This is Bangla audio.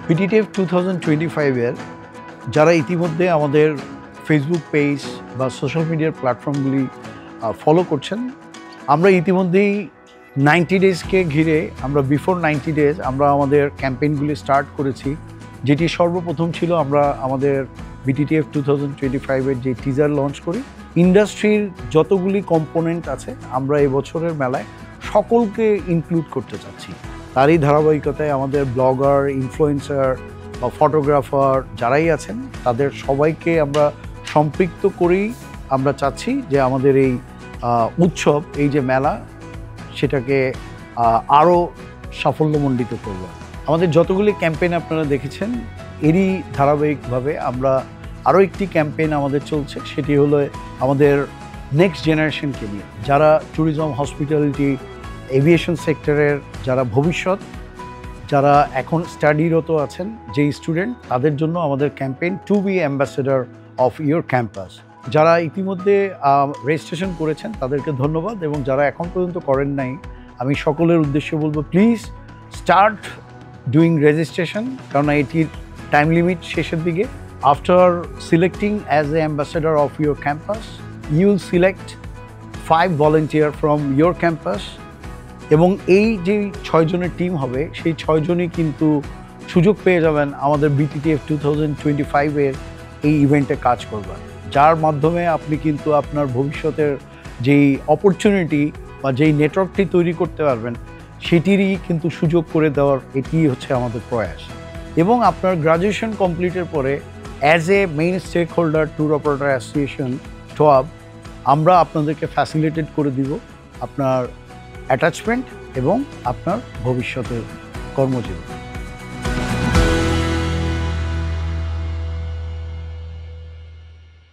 বিটিটিএফ 2025 এর যারা ইতিমধ্যে আমাদের ফেসবুক পেজ বা সোশ্যাল মিডিয়ার প্ল্যাটফর্মগুলি ফলো করছেন, আমরা ইতিমধ্যেই 90 ডেজকে ঘিরে আমরা বিফোর 90 ডেজ আমরা আমাদের ক্যাম্পেইনগুলি স্টার্ট করেছি। যেটি সর্বপ্রথম ছিল আমরা আমাদের বিটিটিএফ 2025 এর যে টিজার লঞ্চ করি। ইন্ডাস্ট্রির যতগুলি কম্পোনেন্ট আছে আমরা এবছরের মেলায় সকলকে ইনক্লুড করতে চাচ্ছি। তারই ধারাবাহিকতায় আমাদের ব্লগার, ইনফ্লুয়েন্সার বা ফটোগ্রাফার যারাই আছেন তাদের সবাইকে আমরা সম্পৃক্ত করেই আমরা চাচ্ছি যে আমাদের এই উৎসব, এই যে মেলা, সেটাকে আরও সাফল্যমণ্ডিত করব। আমাদের যতগুলি ক্যাম্পেইন আপনারা দেখেছেন, এরই ধারাবাহিকভাবে আমরা আরও একটি ক্যাম্পেইন আমাদের চলছে, সেটি হলো আমাদের নেক্সট জেনারেশনকে নিয়ে, যারা ট্যুরিজম, হসপিটালিটি, এভিয়েশন সেক্টরের যারা ভবিষ্যৎ, যারা এখন স্টাডিরত আছেন, যেই স্টুডেন্ট, তাদের জন্য আমাদের campaign to be ambassador of your campus. যারা ইতিমধ্যে রেজিস্ট্রেশন করেছেন তাদেরকে ধন্যবাদ, এবং যারা এখন পর্যন্ত করেন নাই, আমি সকলের উদ্দেশ্যে বলবো প্লিজ স্টার্ট ডুইং রেজিস্ট্রেশন, কারণ এটির টাইম লিমিট শেষের দিকে। After selecting as a ambassador of your campus, you will select 5 volunteer from your campus, এবং এই যে 6 জনের টিম হবে, সেই 6 জনই কিন্তু সুযোগ পেয়ে যাবেন আমাদের বিটিটিএফ 2025 এর এই ইভেন্টে কাজ করবেন, যার মাধ্যমে আপনি কিন্তু আপনার ভবিষ্যতের যেই অপরচুনিটি বা যেই নেটওয়ার্কটি তৈরি করতে পারবেন, সেটিরই কিন্তু সুযোগ করে দেওয়ার এটি হচ্ছে আমাদের প্রয়াস। এবং আপনার গ্র্যাজুয়েশন কমপ্লিটের পরে as a main stakeholder tour operator association TOAB, আমরা আপনাদেরকে ফ্যাসিলিটেট করে দিব আপনার অ্যাটাচমেন্ট এবং আপনার ভবিষ্যতের কর্মজীবন।